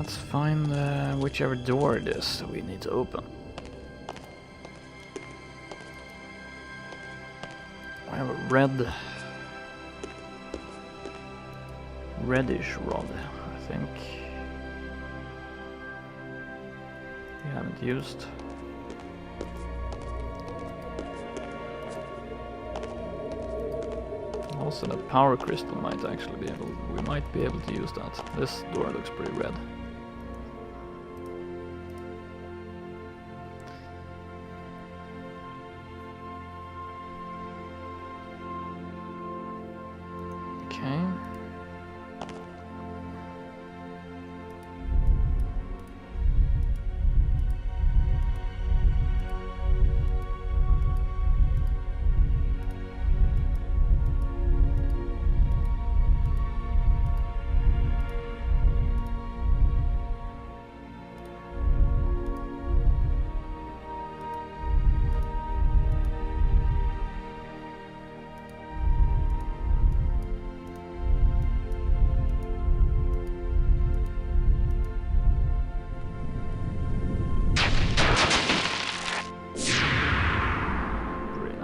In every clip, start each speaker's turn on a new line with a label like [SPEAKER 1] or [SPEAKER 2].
[SPEAKER 1] let's find whichever door it is that we need to open. I have a reddish rod, I think. We haven't used. Also, the power crystal might actually be able. We might be able to use that. This door looks pretty red. Okay.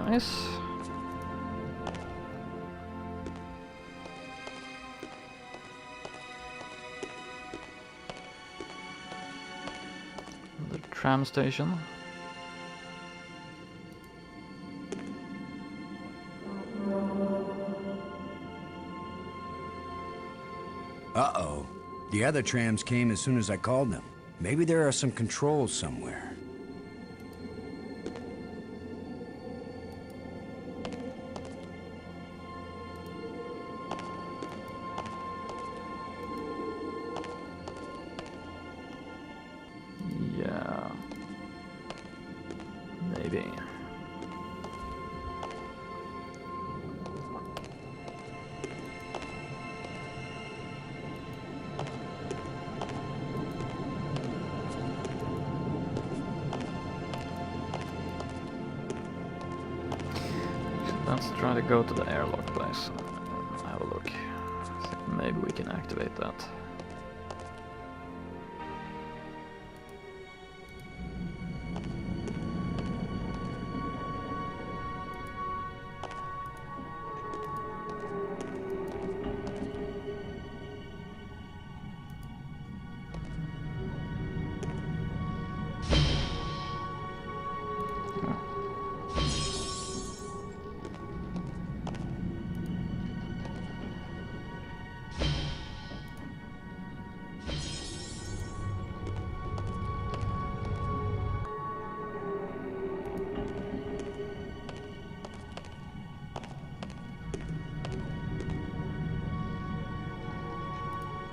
[SPEAKER 1] Nice. The tram station.
[SPEAKER 2] Uh-oh. The other trams came as soon as I called them. Maybe there are some controls somewhere.
[SPEAKER 1] Yeah. Maybe. Let's try to go to the airlock place. Have a look. Maybe we can activate that.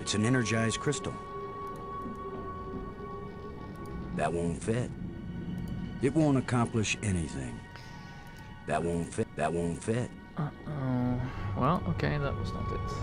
[SPEAKER 2] It's an energized crystal. That won't fit. It won't accomplish anything. That won't fit. That won't fit.
[SPEAKER 1] Uh-oh. Well, okay, that was not it.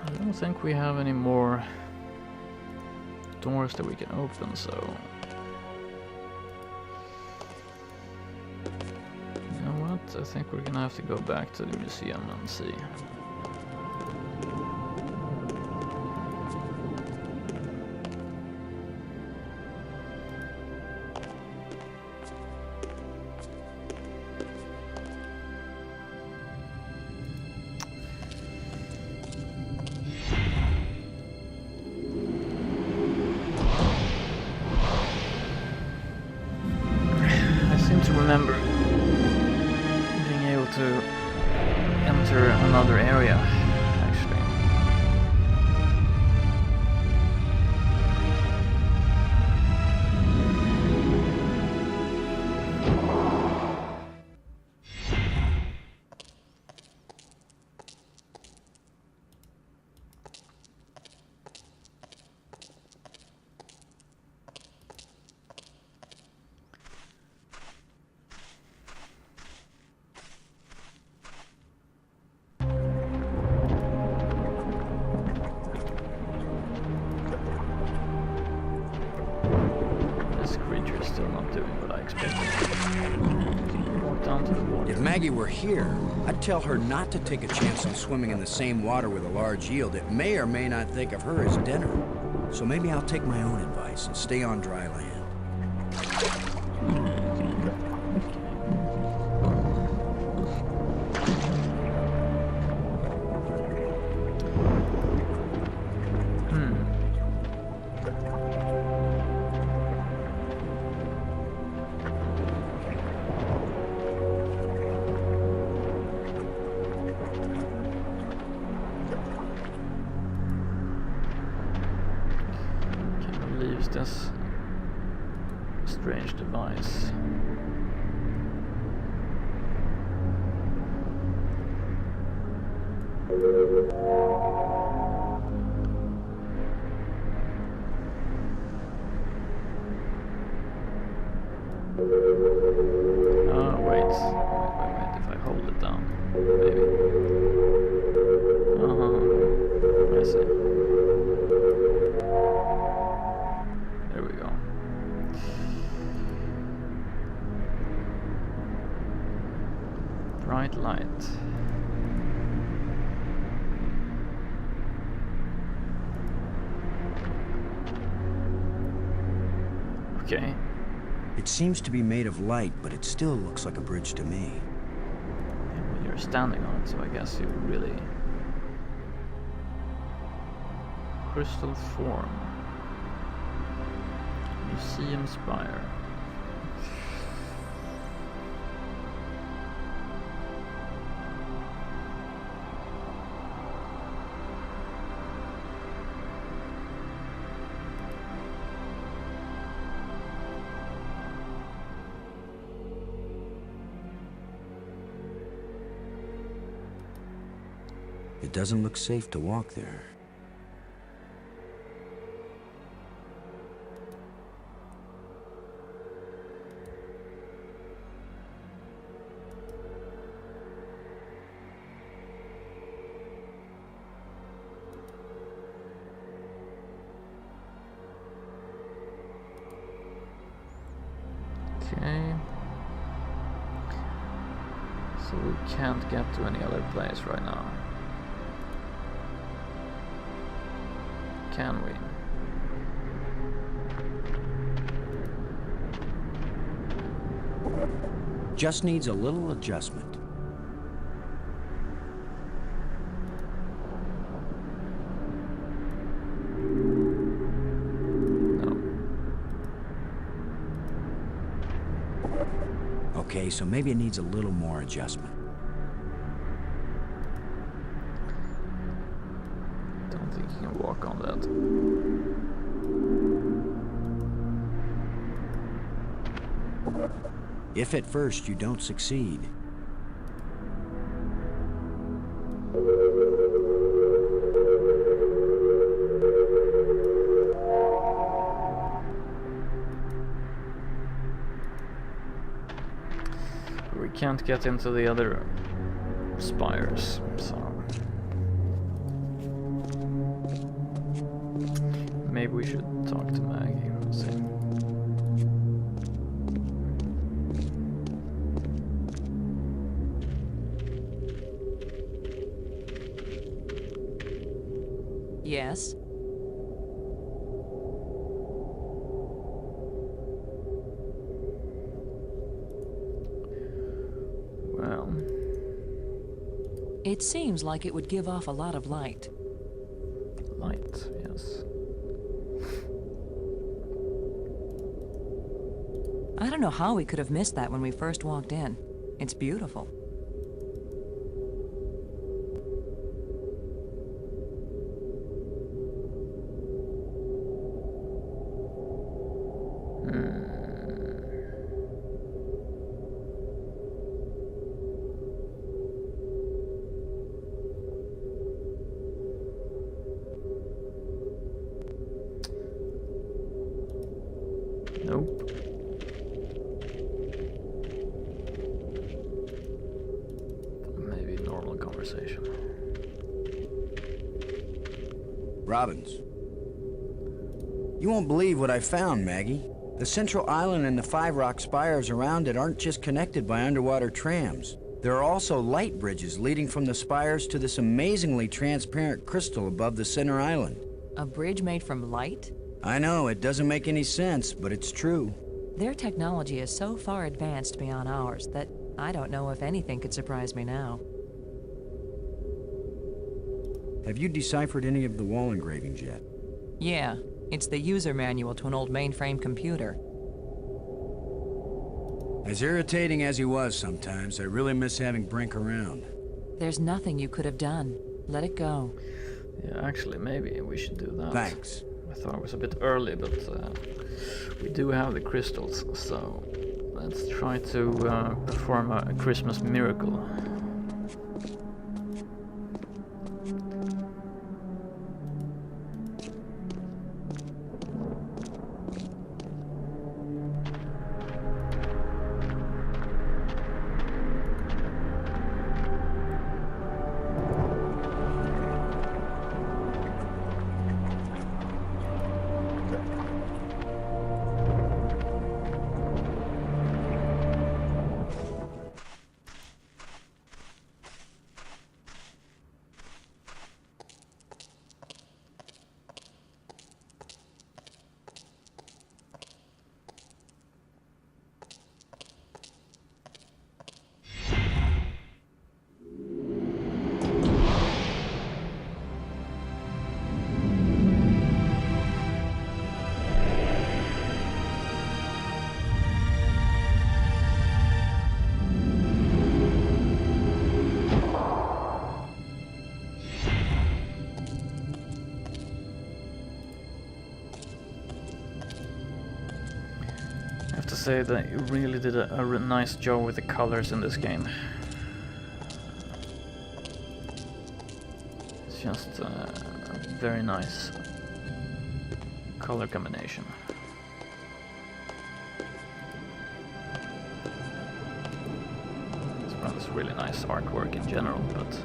[SPEAKER 1] I don't think we have any more doors that we can open, so... You know what? I think we're gonna have to go back to the museum and see. remember being able to enter another area, actually. Still not doing what I expected. Walk down to the water.
[SPEAKER 2] If Maggie were here, I'd tell her not to take a chance on swimming in the same water with a large eel that may or may not think of her as dinner. So maybe I'll take my own advice and stay on dry land.
[SPEAKER 1] This strange device. Wait. If I hold it down, maybe. I see. There we go. Bright light. Okay.
[SPEAKER 2] It seems to be made of light, but it still looks like a bridge to me.
[SPEAKER 1] And when you're standing on it, so I guess you really... Crystal form. Museum spire.
[SPEAKER 2] It doesn't look safe to walk there.
[SPEAKER 1] Okay. So we can't get to any other place right now. Can we?
[SPEAKER 2] Just needs a little adjustment. Okay, so maybe it needs a little more adjustment.
[SPEAKER 1] Don't think you can walk on that.
[SPEAKER 2] If at first you don't succeed,
[SPEAKER 1] we can't get into the other spires, so maybe we should talk to Maggie and see.
[SPEAKER 3] Yes?
[SPEAKER 1] Well...
[SPEAKER 3] It seems like it would give off a lot of light.
[SPEAKER 1] Light, yes.
[SPEAKER 3] I I don't know how we could have missed that when we first walked in. It's beautiful.
[SPEAKER 1] Nope. Maybe normal conversation.
[SPEAKER 2] Robbins. You won't believe what I found, Maggie. The central island and the 5 rock spires around it aren't just connected by underwater trams. There are also light bridges leading from the spires to this amazingly transparent crystal above the center island.
[SPEAKER 3] A bridge made from light?
[SPEAKER 2] I know, it doesn't make any sense, but it's true.
[SPEAKER 3] Their technology is so far advanced beyond ours that I don't know if anything could surprise me now.
[SPEAKER 2] Have you deciphered any of the wall engravings yet?
[SPEAKER 3] Yeah, it's the user manual to an old mainframe computer.
[SPEAKER 2] As irritating as he was sometimes, I really miss having Brink around.
[SPEAKER 3] There's nothing you could have done. Let it go.
[SPEAKER 1] Yeah, actually, maybe we should do that.
[SPEAKER 2] Thanks.
[SPEAKER 1] I thought it was a bit early, but we do have the crystals, so let's try to perform a Christmas miracle. I have to say that you really did a nice job with the colors in this game. It's just a very nice color combination. It's really nice artwork in general, but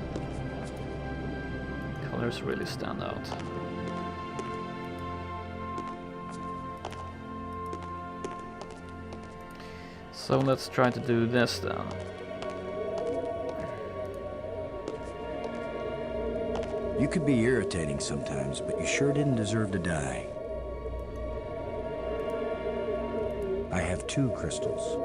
[SPEAKER 1] colors really stand out. So let's try to do this then.
[SPEAKER 2] You could be irritating sometimes, but you sure didn't deserve to die. I have 2 crystals.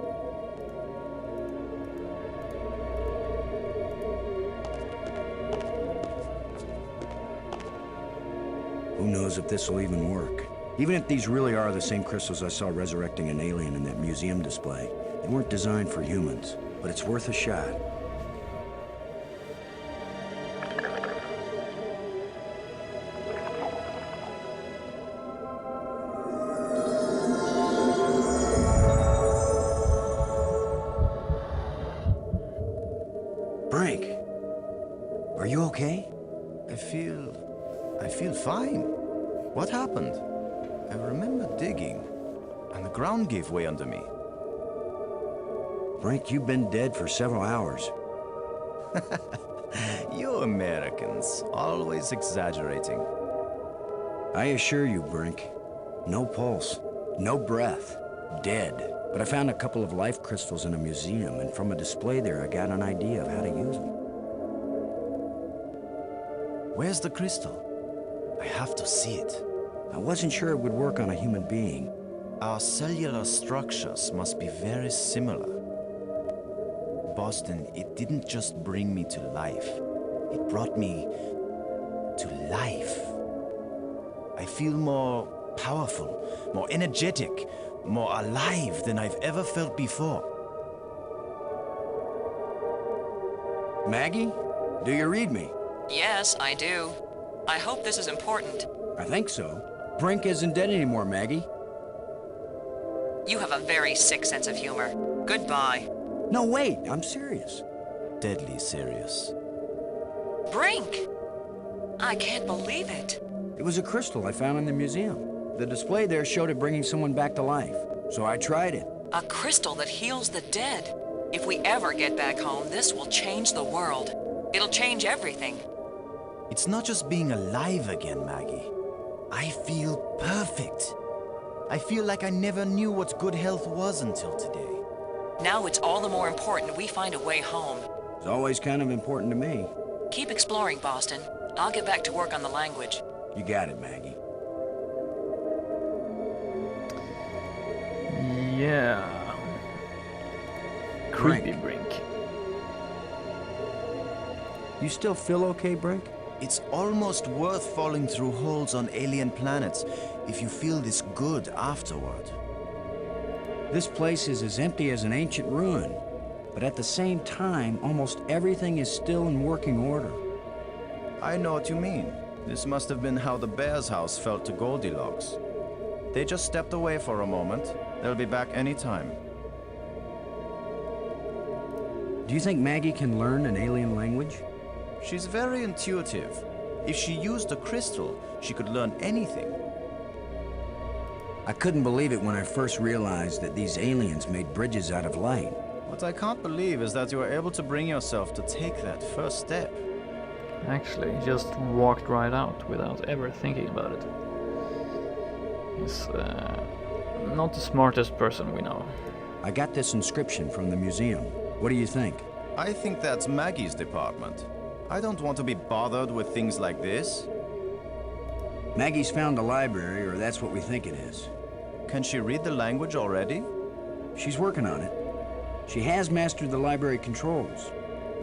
[SPEAKER 2] Who knows if this will even work? Even if these really are the same crystals I saw resurrecting an alien in that museum display, they weren't designed for humans, but it's worth a shot. Brink, are you okay?
[SPEAKER 4] I feel fine. What happened? I remember digging, and the ground gave way under me.
[SPEAKER 2] Brink, you've been dead for several hours.
[SPEAKER 4] You Americans, always exaggerating.
[SPEAKER 2] I assure you, Brink, no pulse, no breath, dead. But I found a couple of life crystals in a museum, and from a display there, I got an idea of how to use them.
[SPEAKER 4] Where's the crystal? I have to see it.
[SPEAKER 2] I wasn't sure it would work on a human being.
[SPEAKER 4] Our cellular structures must be very similar. Boston, it didn't just bring me to life. It brought me to life. I feel more powerful, more energetic, more alive than I've ever felt before.
[SPEAKER 2] Maggie, do you read me?
[SPEAKER 3] Yes, I do. I hope this is important.
[SPEAKER 2] I think so. Brink isn't dead anymore, Maggie.
[SPEAKER 3] You have a very sick sense of humor. Goodbye.
[SPEAKER 2] No, wait, I'm serious.
[SPEAKER 4] Deadly serious.
[SPEAKER 3] Brink! I can't believe it.
[SPEAKER 2] It was a crystal I found in the museum. The display there showed it bringing someone back to life, so I tried it.
[SPEAKER 3] A crystal that heals the dead. If we ever get back home, this will change the world. It'll change everything.
[SPEAKER 4] It's not just being alive again, Maggie. I feel perfect. I feel like I never knew what good health was until today.
[SPEAKER 3] Now it's all the more important we find a way home.
[SPEAKER 2] It's always kind of important to me.
[SPEAKER 3] Keep exploring, Boston. I'll get back to work on the language.
[SPEAKER 2] You got it, Maggie.
[SPEAKER 1] Yeah. Creepy Brink.
[SPEAKER 2] You still feel okay, Brink?
[SPEAKER 4] It's almost worth falling through holes on alien planets if you feel this good afterward.
[SPEAKER 2] This place is as empty as an ancient ruin, but at the same time, almost everything is still in working order.
[SPEAKER 4] I know what you mean. This must have been how the bear's house felt to Goldilocks. They just stepped away for a moment. They'll be back anytime.
[SPEAKER 2] Do you think Maggie can learn an alien language?
[SPEAKER 4] She's very intuitive. If she used a crystal, she could learn anything.
[SPEAKER 2] I couldn't believe it when I first realized that these aliens made bridges out of light.
[SPEAKER 4] What I can't believe is that you were able to bring yourself to take that first step.
[SPEAKER 1] Actually, he just walked right out without ever thinking about it. He's not the smartest person we know.
[SPEAKER 2] I got this inscription from the museum. What do you think?
[SPEAKER 4] I think that's Maggie's department. I don't want to be bothered with things like this.
[SPEAKER 2] Maggie's found a library, or that's what we think it is.
[SPEAKER 4] Can she read the language already?
[SPEAKER 2] She's working on it. She has mastered the library controls.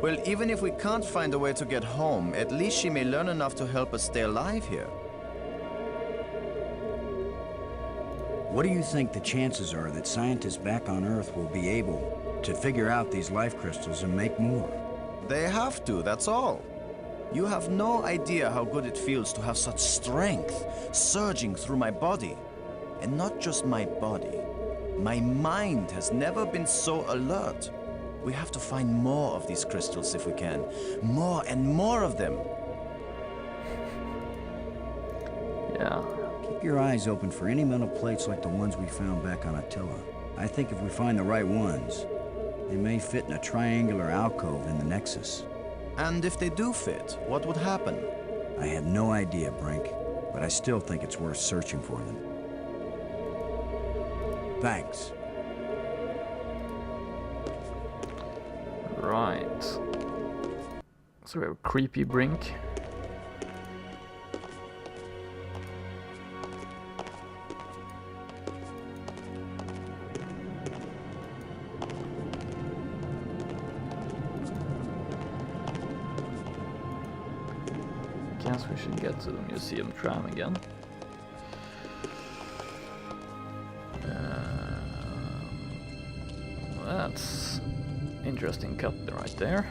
[SPEAKER 4] Well, even if we can't find a way to get home, at least she may learn enough to help us stay alive here.
[SPEAKER 2] What do you think the chances are that scientists back on Earth will be able to figure out these life crystals and make more?
[SPEAKER 4] They have to, that's all. You have no idea how good it feels to have such strength surging through my body. And not just my body. My mind has never been so alert. We have to find more of these crystals if we can. More and more of them.
[SPEAKER 1] Yeah.
[SPEAKER 2] Keep your eyes open for any metal plates like the ones we found back on Attila. I think if we find the right ones, they may fit in a triangular alcove in the Nexus.
[SPEAKER 4] And if they do fit, what would happen?
[SPEAKER 2] I have no idea, Brink, but I still think it's worth searching for them. Thanks.
[SPEAKER 1] Right. So we have Creepy Brink. Guess we should get to the museum tram again. That's interesting cut right there.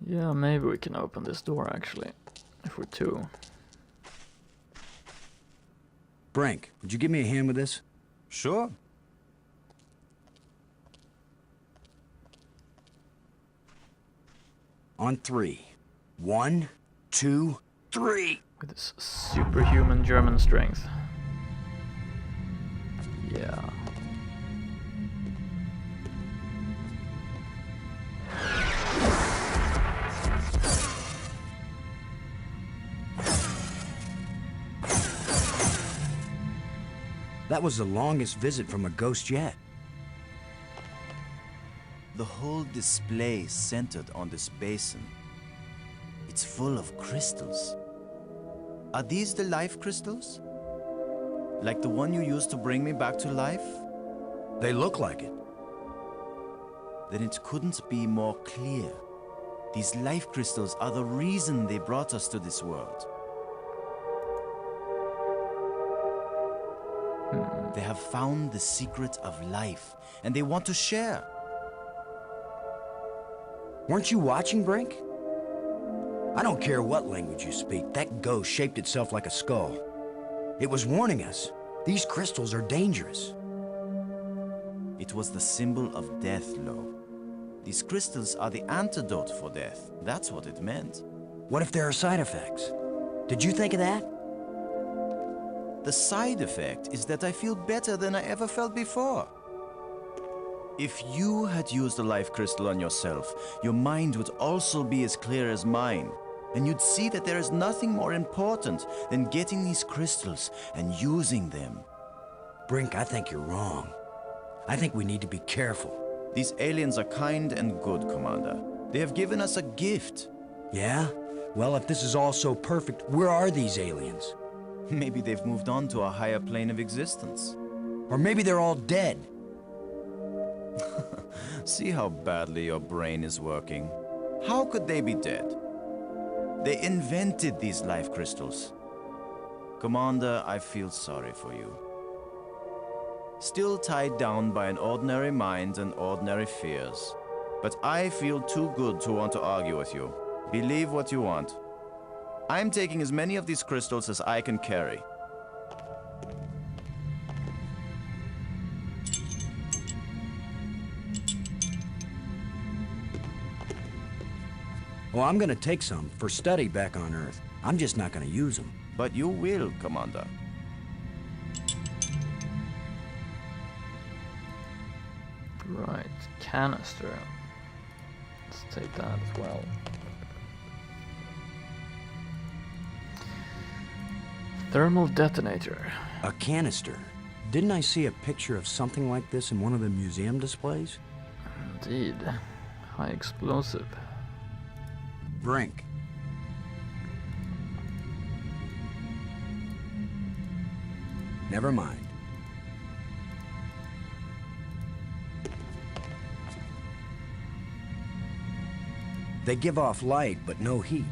[SPEAKER 1] Yeah, maybe we can open this door actually, if we're two.
[SPEAKER 2] Brink, would you give me a hand with this?
[SPEAKER 4] Sure.
[SPEAKER 2] On three. 1, 2, 3.
[SPEAKER 1] With his superhuman German strength. Yeah.
[SPEAKER 2] That was the longest visit from a ghost yet.
[SPEAKER 4] The whole display centered on this basin. It's full of crystals. Are these the life crystals? Like the one you used to bring me back to life?
[SPEAKER 2] They look like it.
[SPEAKER 4] Then it couldn't be more clear. These life crystals are the reason they brought us to this world. They have found the secret of life, and they want to share.
[SPEAKER 2] Weren't you watching, Brink? I don't care what language you speak, that ghost shaped itself like a skull. It was warning us. These crystals are dangerous.
[SPEAKER 4] It was the symbol of death, Lo. These crystals are the antidote for death. That's what it meant.
[SPEAKER 2] What if there are side effects? Did you think of that?
[SPEAKER 4] The side effect is that I feel better than I ever felt before. If you had used a life crystal on yourself, your mind would also be as clear as mine. And you'd see that there is nothing more important than getting these crystals and using them.
[SPEAKER 2] Brink, I think you're wrong. I think we need to be careful.
[SPEAKER 4] These aliens are kind and good, Commander. They have given us a gift.
[SPEAKER 2] Yeah? Well, if this is all so perfect, where are these aliens?
[SPEAKER 4] Maybe they've moved on to a higher plane of existence.
[SPEAKER 2] Or maybe they're all dead.
[SPEAKER 4] See how badly your brain is working. How could they be dead? They invented these life crystals. Commander, I feel sorry for you. Still tied down by an ordinary mind and ordinary fears. But I feel too good to want to argue with you. Believe what you want. I'm taking as many of these crystals as I can carry.
[SPEAKER 2] Well, I'm gonna take some for study back on Earth. I'm just not gonna use them.
[SPEAKER 4] But you will, Commander.
[SPEAKER 1] Right, canister. Let's take that as well. Thermal detonator.
[SPEAKER 2] A canister. Didn't I see a picture of something like this in one of the museum displays?
[SPEAKER 1] Indeed. High explosive.
[SPEAKER 2] Brink. Never mind. They give off light, but no heat.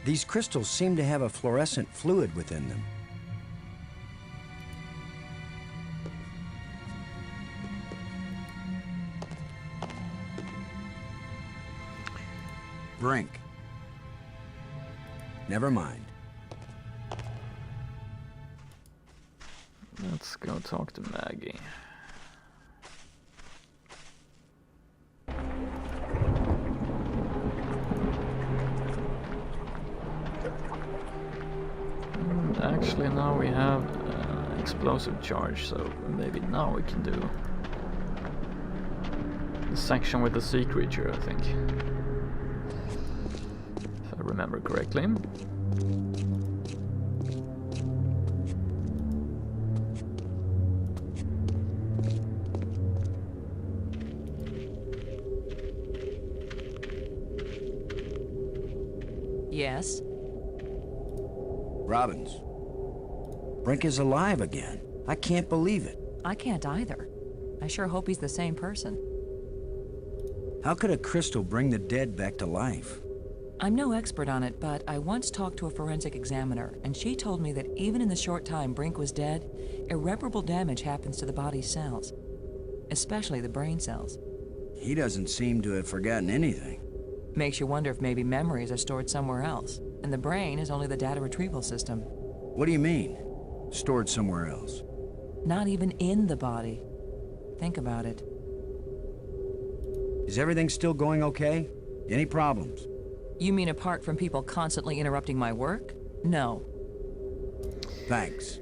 [SPEAKER 2] These crystals seem to have a fluorescent fluid within them. Brink. Never mind.
[SPEAKER 1] Let's go talk to Maggie. And actually now we have explosive charge, so maybe now we can do the section with the sea creature, I think. If I remember correctly.
[SPEAKER 3] Yes?
[SPEAKER 2] Robbins. Brink is alive again. I can't believe it.
[SPEAKER 3] I can't either. I sure hope he's the same person.
[SPEAKER 2] How could a crystal bring the dead back to life?
[SPEAKER 3] I'm no expert on it, but I once talked to a forensic examiner, and she told me that even in the short time Brink was dead, irreparable damage happens to the body's cells, especially the brain cells.
[SPEAKER 2] He doesn't seem to have forgotten anything.
[SPEAKER 3] Makes you wonder if maybe memories are stored somewhere else, and the brain is only the data retrieval system.
[SPEAKER 2] What do you mean? Stored somewhere else?
[SPEAKER 3] Not even in the body. Think about it.
[SPEAKER 2] Is everything still going okay? Any problems?
[SPEAKER 3] You mean apart from people constantly interrupting my work? No.
[SPEAKER 2] Thanks.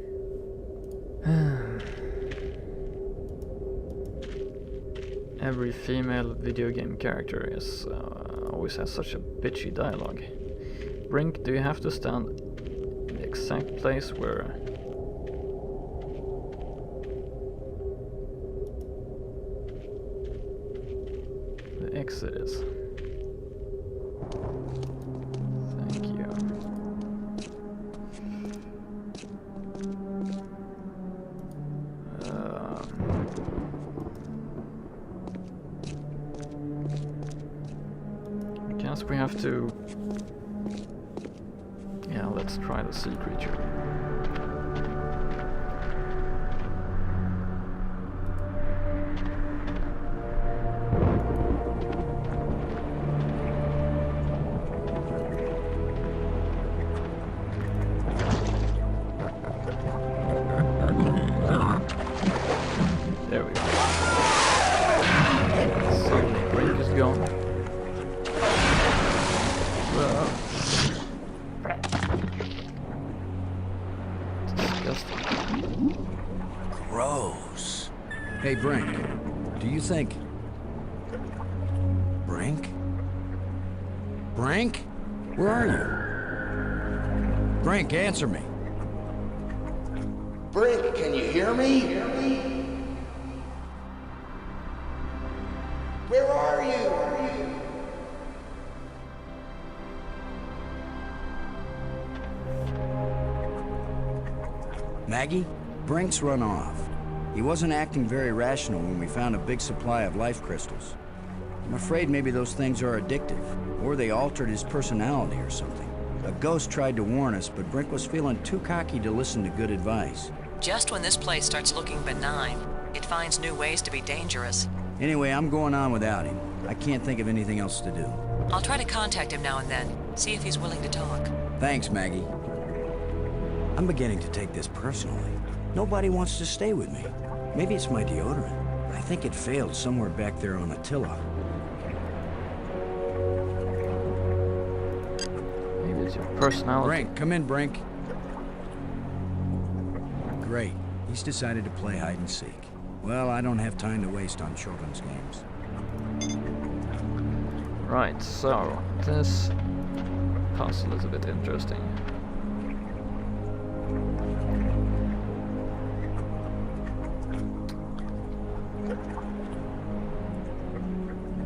[SPEAKER 1] Every female video game character is always has such a bitchy dialogue. Brink, do you have to stand in the exact place where the exit is? Thank you. I guess we have to... Yeah, let's try the sea creature. There we go. So the brink is gone. Disgusting.
[SPEAKER 2] Gross. Hey, Brink. Do you think... Brink? Brink? Where are you? Brink, answer me.
[SPEAKER 5] Brink, can you hear me? Where are you?
[SPEAKER 2] Maggie? Brink's run off. He wasn't acting very rational when we found a big supply of life crystals. I'm afraid maybe those things are addictive, or they altered his personality or something. A ghost tried to warn us, but Brink was feeling too cocky to listen to good advice.
[SPEAKER 3] Just when this place starts looking benign, it finds new ways to be dangerous.
[SPEAKER 2] Anyway, I'm going on without him. I can't think of anything else to do.
[SPEAKER 3] I'll try to contact him now and then, see if he's willing to talk.
[SPEAKER 2] Thanks, Maggie. I'm beginning to take this personally. Nobody wants to stay with me. Maybe it's my deodorant. I think it failed somewhere back there on Attila.
[SPEAKER 1] Maybe it's your personality.
[SPEAKER 2] Brink, come in, Brink. Great. He's decided to play hide and seek. Well, I don't have time to waste on children's games.
[SPEAKER 1] Right, so this puzzle is a bit interesting.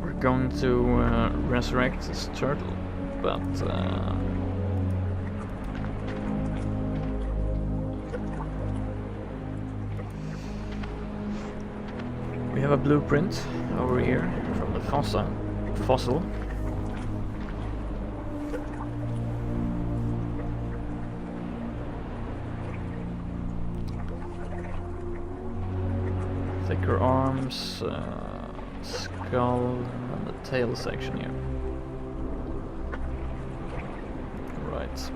[SPEAKER 1] We're going to resurrect this turtle, but we have a blueprint over here from the fossil. Thicker arms, skull, and the tail section here. Right.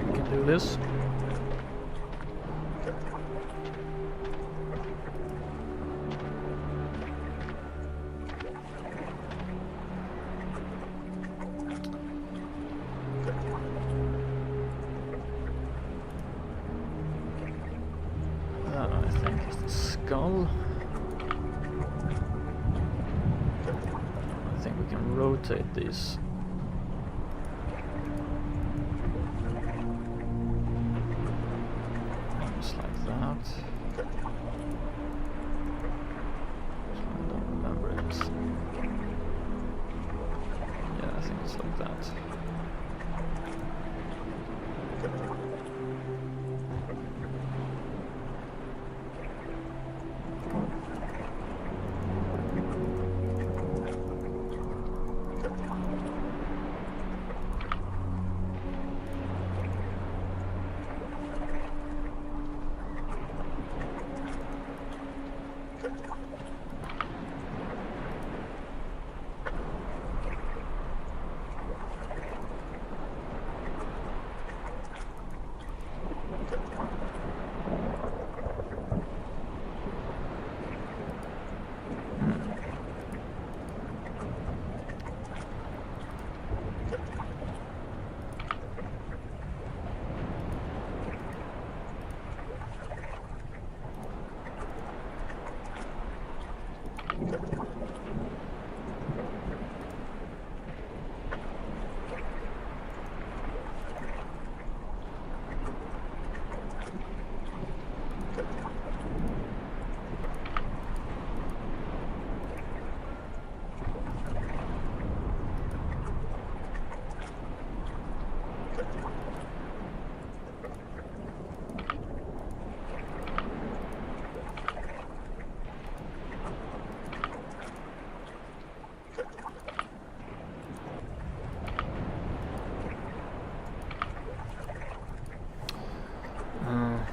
[SPEAKER 1] We can do this. I think it's the skull. I think we can rotate these. Just like that. I don't remember it. Yeah, I think it's like that.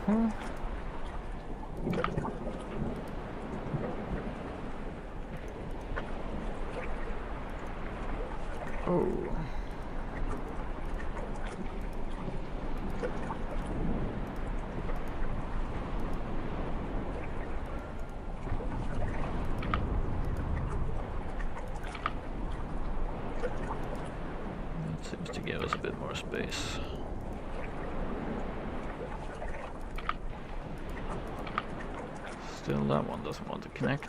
[SPEAKER 1] Oh. It seems to give us a bit more space. Still, that one doesn't want to connect.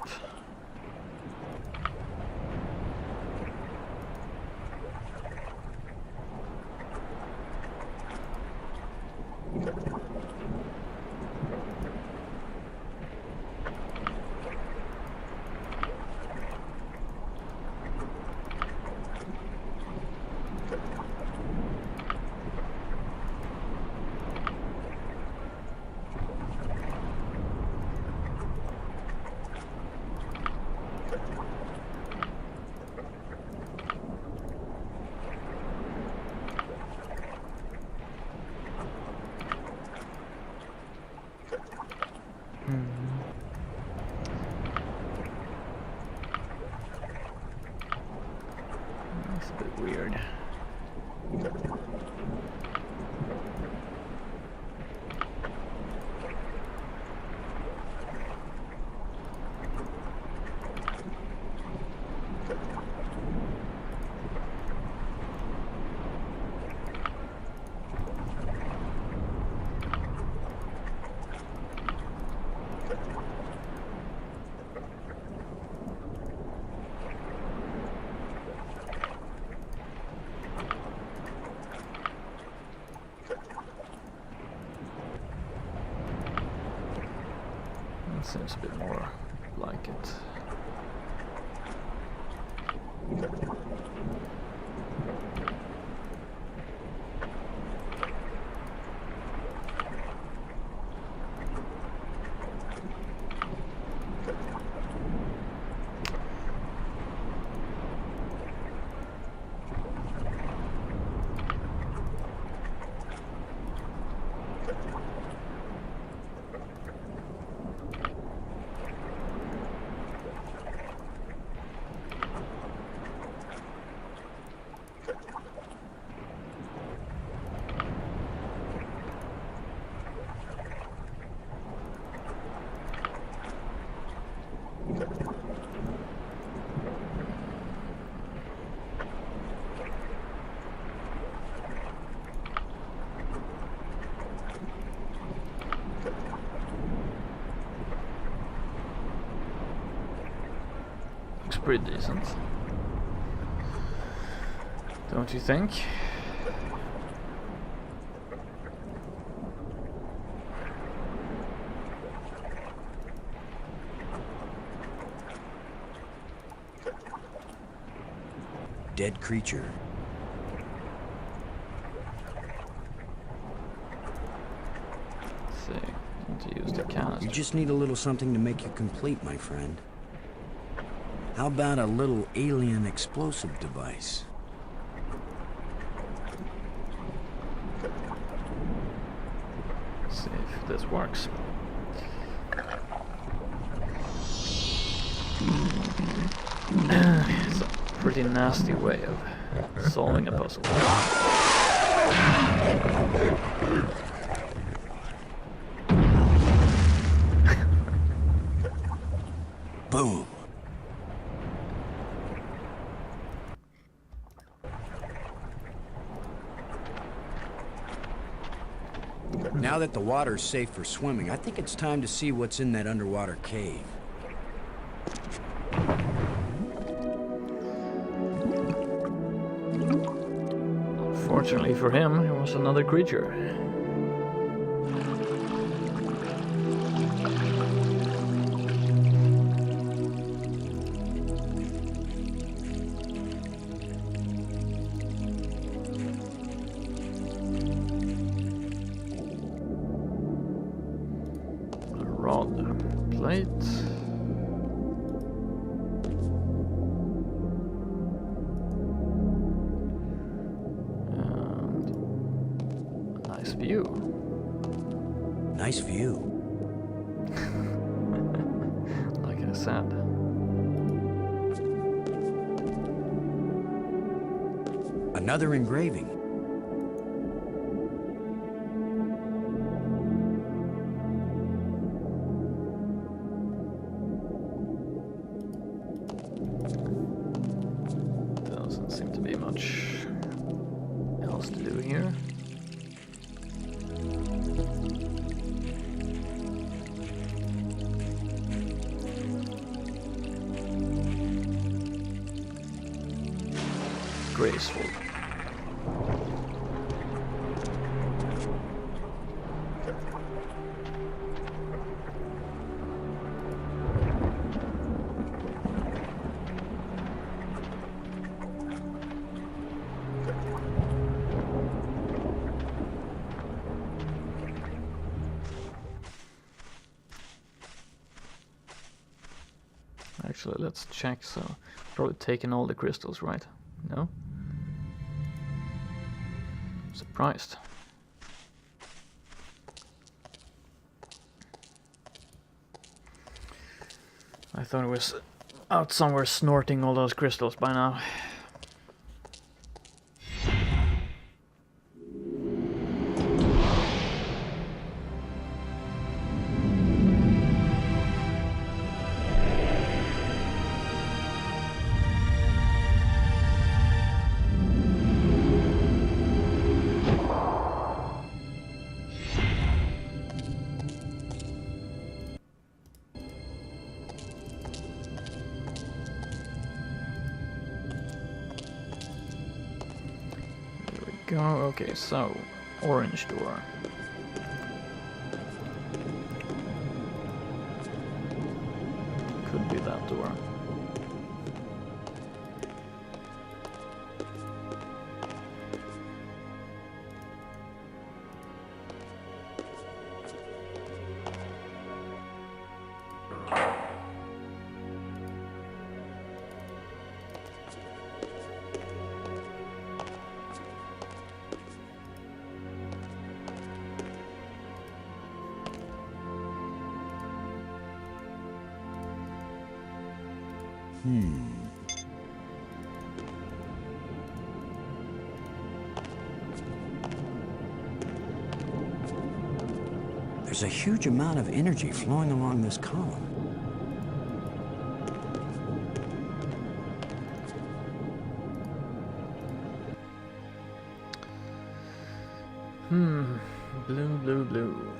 [SPEAKER 1] That's a bit weird. That seems a bit more like it. Looks pretty decent, don't you think?
[SPEAKER 2] Dead creature.
[SPEAKER 1] Let's see. Need to use the canister.
[SPEAKER 2] You just need a little something to make you complete, my friend. How about a little alien explosive device?
[SPEAKER 1] Let's see if this works. It's a pretty nasty way of solving a puzzle.
[SPEAKER 2] Boom. Now that the water's safe for swimming, I think it's time to see what's in that underwater cave.
[SPEAKER 1] Unfortunately for him, it was another creature. Plate. And a nice view.
[SPEAKER 2] Nice view.
[SPEAKER 1] Like I said.
[SPEAKER 2] Another engraving.
[SPEAKER 1] Doesn't seem to be much else to do here. Graceful. Actually, let's check. So, probably taken all the crystals, right? No? Surprised. I thought it was out somewhere snorting all those crystals by now. Go. Okay, so orange door. Could be that door.
[SPEAKER 2] There's a huge amount of energy flowing along this column.
[SPEAKER 1] Blue, blue, blue.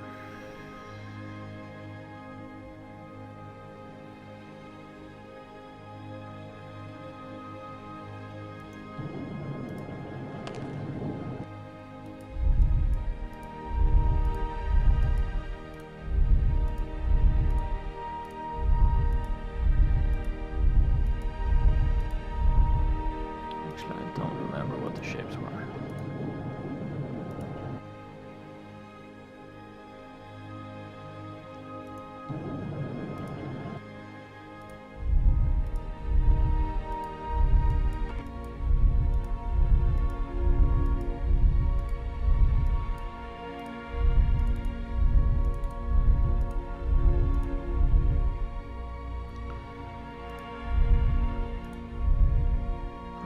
[SPEAKER 1] Actually, I don't remember what the shapes were.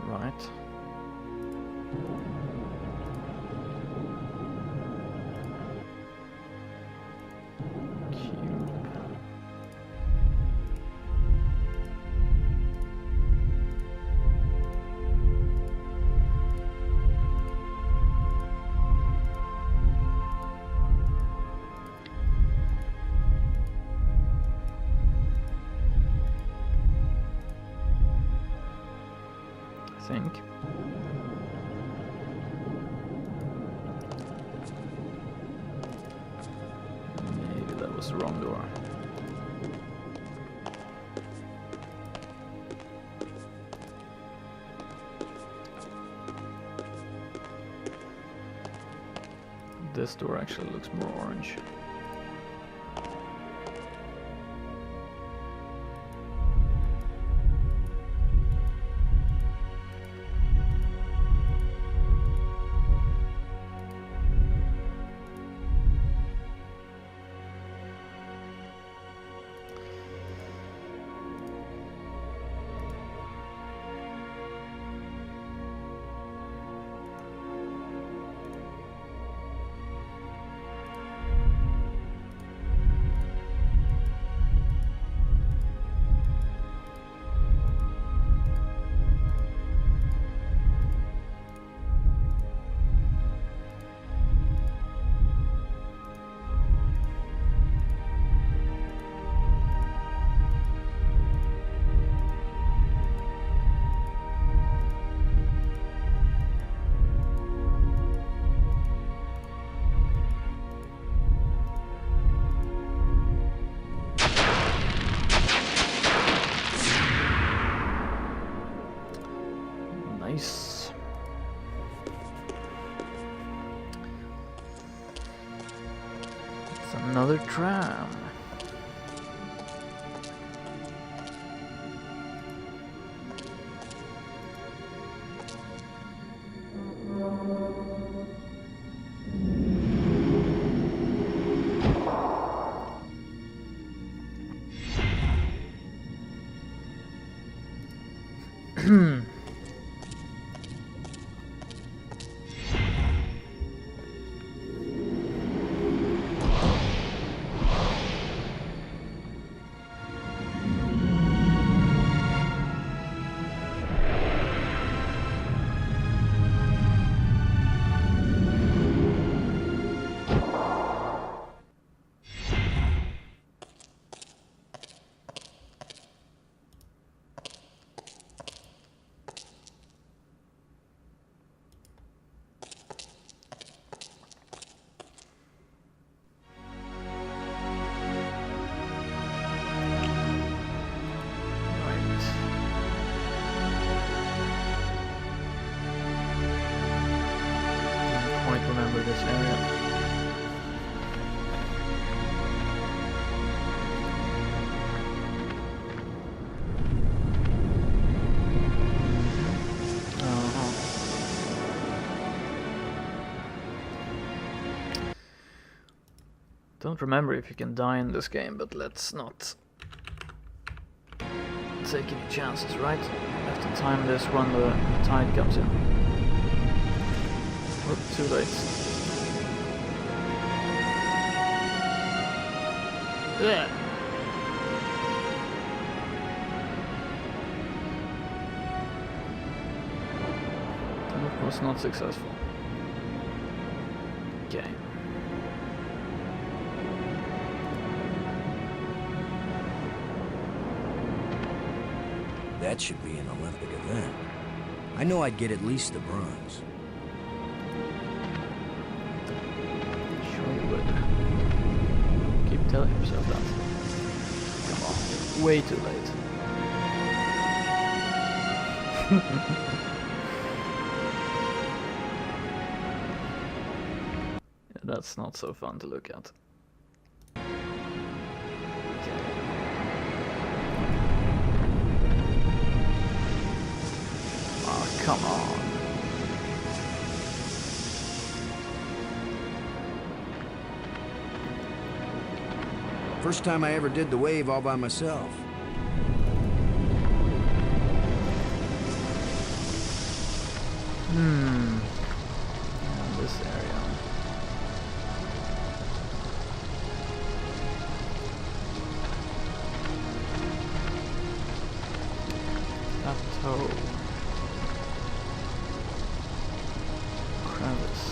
[SPEAKER 1] Right. Cube. I think. Maybe that was the wrong door. This door actually looks more orange. Another tram. Remember this area. Don't remember if you can die in this game, but let's not take any chances, right? I have to time this when the tide comes in. Oh, too late. Yeah. That was not successful. Okay.
[SPEAKER 2] That should be an Olympic event. I know I'd get at least the bronze.
[SPEAKER 1] Sure you would. Keep telling yourself that. Come on. Way too late. Yeah, that's not so fun to look at. Come on.
[SPEAKER 2] First time I ever did the wave all by myself.
[SPEAKER 1] This area. Plateau. Crevice.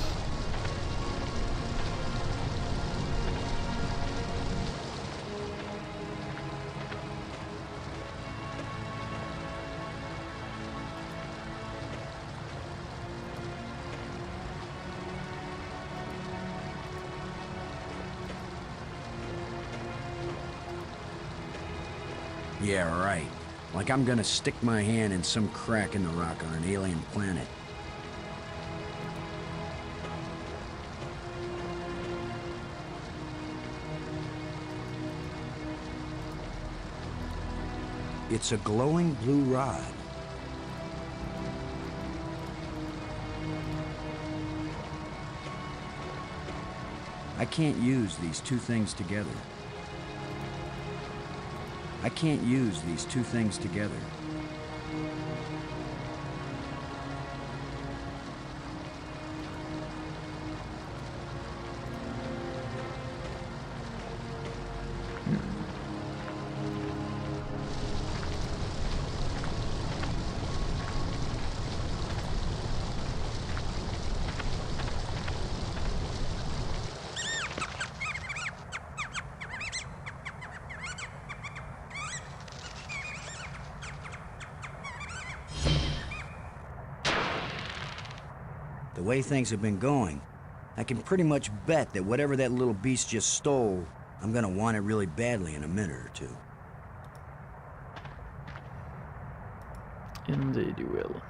[SPEAKER 2] Yeah, right. Like I'm gonna stick my hand in some crack in the rock on an alien planet. It's a glowing blue rod. I can't use these two things together. I can't use these two things together. The way things have been going, I can pretty much bet that whatever that little beast just stole, I'm gonna want it really badly in a minute or two.
[SPEAKER 1] Indeed you will.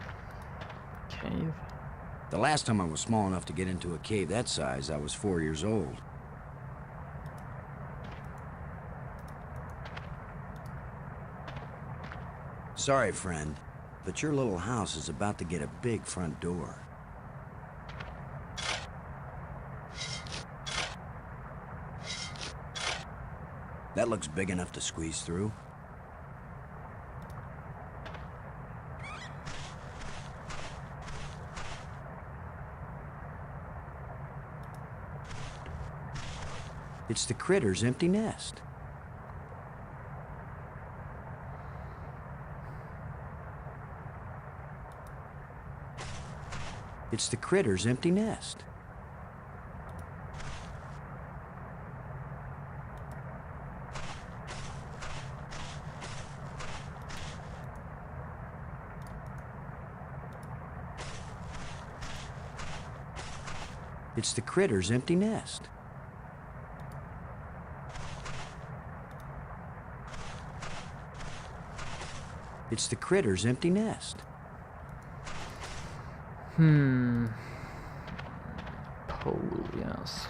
[SPEAKER 1] Cave?
[SPEAKER 2] The last time I was small enough to get into a cave that size, I was 4 years old. Sorry, friend, but your little house is about to get a big front door. That looks big enough to squeeze through. It's the critter's empty nest. It's the critter's empty nest. It's the critter's empty nest. It's the critter's empty nest.
[SPEAKER 1] Pole, yes.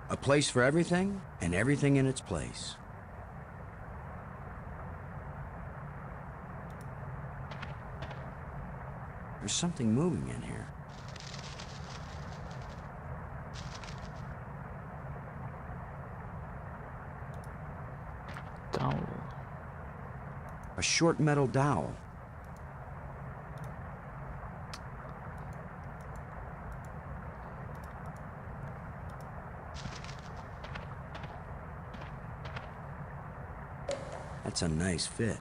[SPEAKER 2] A place for everything, and everything in its place. There's something moving in here.
[SPEAKER 1] Dowel.
[SPEAKER 2] A short metal dowel. That's a nice fit.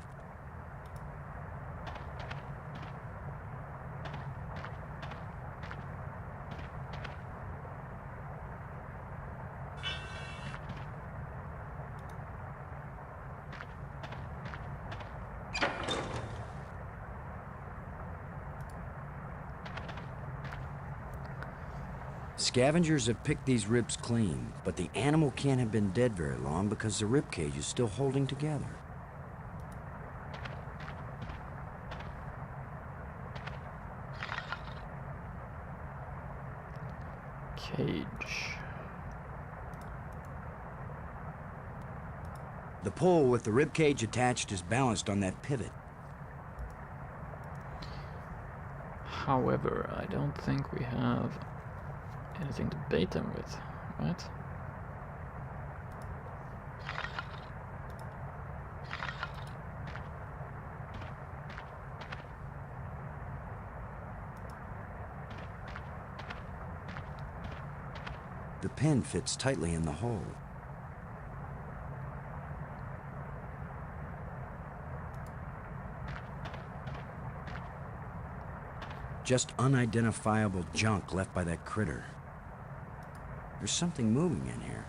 [SPEAKER 2] Scavengers have picked these ribs clean, but the animal can't have been dead very long because the rib cage is still holding together.
[SPEAKER 1] Cage.
[SPEAKER 2] The pole with the rib cage attached is balanced on that pivot.
[SPEAKER 1] However, I don't think we have anything to bait them with, right?
[SPEAKER 2] The pin fits tightly in the hole. Just unidentifiable junk left by that critter. There's something moving in here.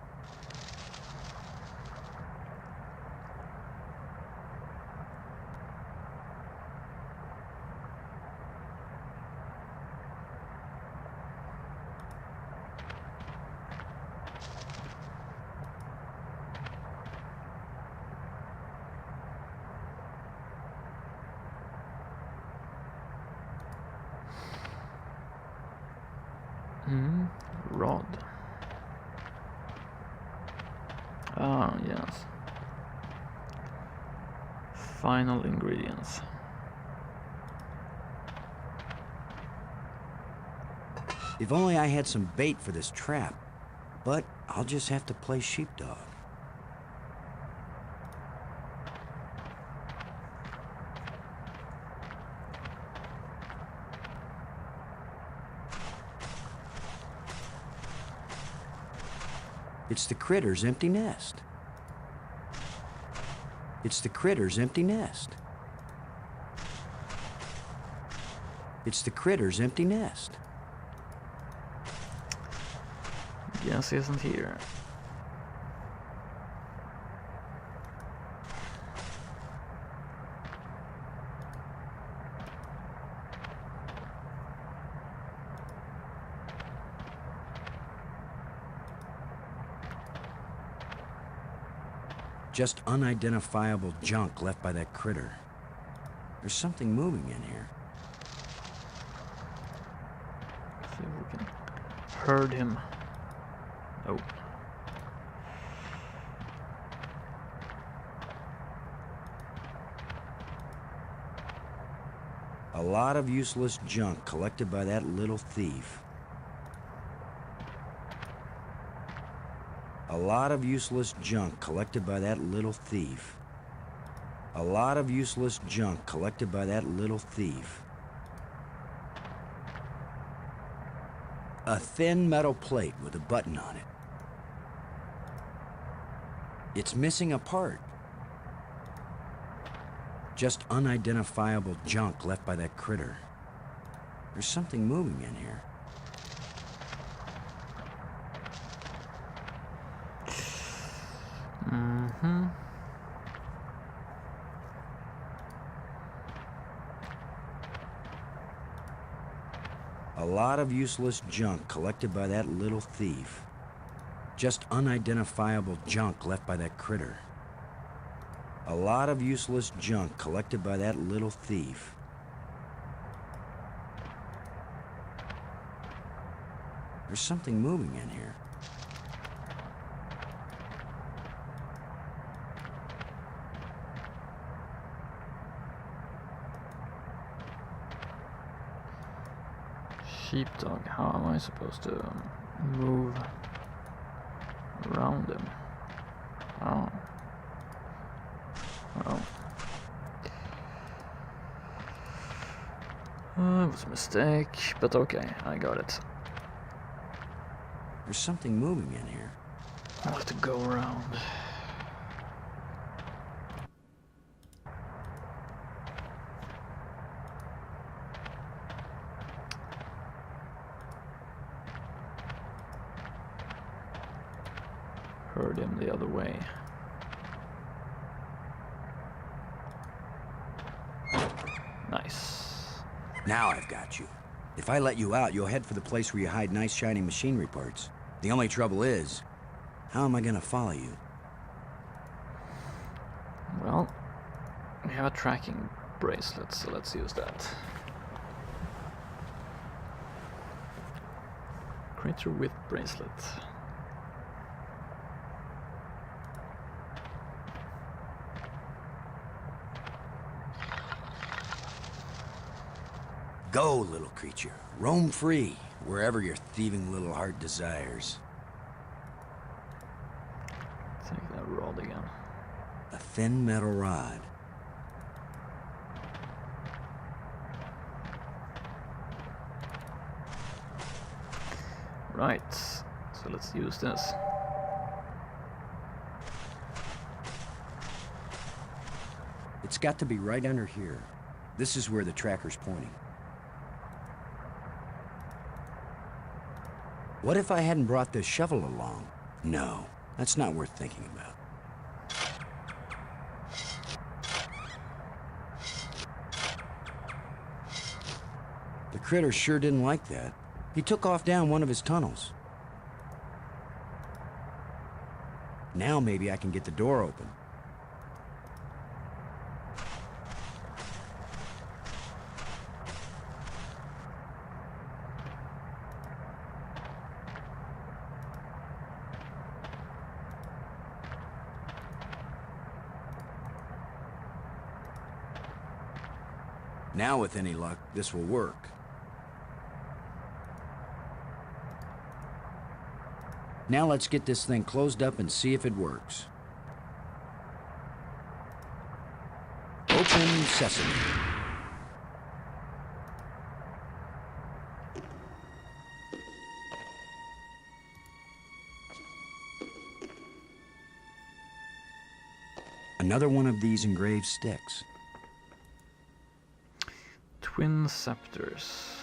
[SPEAKER 1] Rod. Ah, yes. Final ingredients.
[SPEAKER 2] If only I had some bait for this trap, but I'll just have to play sheepdog. It's the critter's empty nest. It's the critter's empty nest. It's the critter's empty nest.
[SPEAKER 1] Guess he isn't here.
[SPEAKER 2] Just unidentifiable junk left by that critter. There's something moving in here.
[SPEAKER 1] See if we can herd him. Oh.
[SPEAKER 2] A lot of useless junk collected by that little thief. A lot of useless junk collected by that little thief. A lot of useless junk collected by that little thief. A thin metal plate with a button on it. It's missing a part. Just unidentifiable junk left by that critter. There's something moving in here.
[SPEAKER 1] Mm-hmm.
[SPEAKER 2] A lot of useless junk collected by that little thief. Just unidentifiable junk left by that critter. A lot of useless junk collected by that little thief. There's something moving in here.
[SPEAKER 1] Sheepdog, how am I supposed to move around him? Oh. Oh. It was a mistake, but okay, I got it.
[SPEAKER 2] There's something moving in here.
[SPEAKER 1] I'll have to go around. Herd him the other way. Nice.
[SPEAKER 2] Now I've got you. If I let you out, you'll head for the place where you hide nice shiny machinery parts. The only trouble is, how am I gonna follow you?
[SPEAKER 1] Well, we have a tracking bracelet, so let's use that. Creature with bracelet.
[SPEAKER 2] Go, little creature. Roam free, wherever your thieving little heart desires.
[SPEAKER 1] Take that rod again.
[SPEAKER 2] A thin metal rod.
[SPEAKER 1] Right, so let's use this.
[SPEAKER 2] It's got to be right under here. This is where the tracker's pointing. What if I hadn't brought this shovel along? No, that's not worth thinking about. The critter sure didn't like that. He took off down one of his tunnels. Now maybe I can get the door open. Now, with any luck, this will work. Now let's get this thing closed up and see if it works. Open sesame. Another one of these engraved sticks.
[SPEAKER 1] Twin scepters.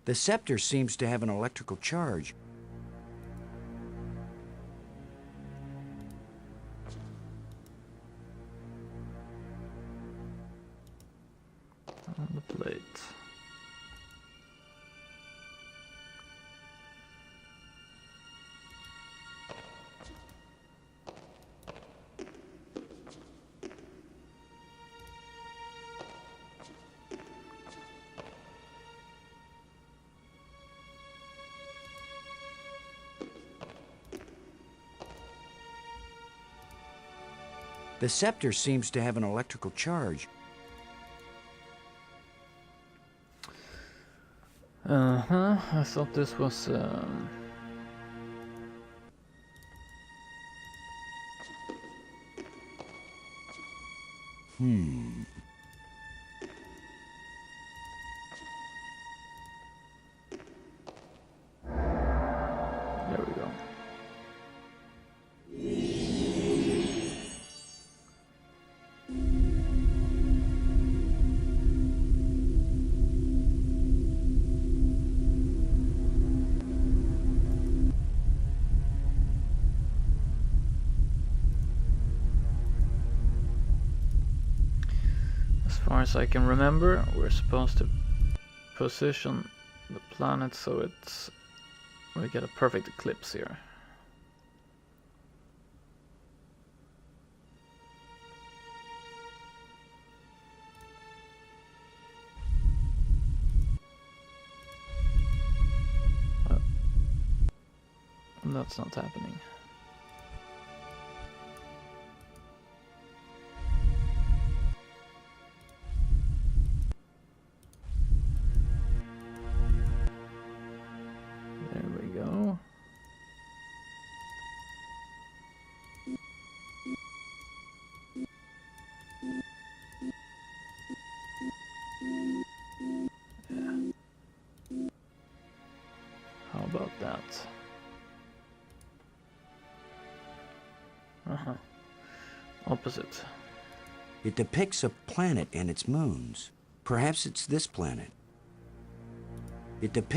[SPEAKER 2] The scepter seems to have an electrical charge.
[SPEAKER 1] On the plate.
[SPEAKER 2] The scepter seems to have an electrical charge.
[SPEAKER 1] I thought this was... There we go. As far as I can remember, we're supposed to position the planet so we get a perfect eclipse here. That's not happening. There we go. Yeah. How about that? Opposite.
[SPEAKER 2] It depicts a planet and its moons. Perhaps it's this planet. It depicts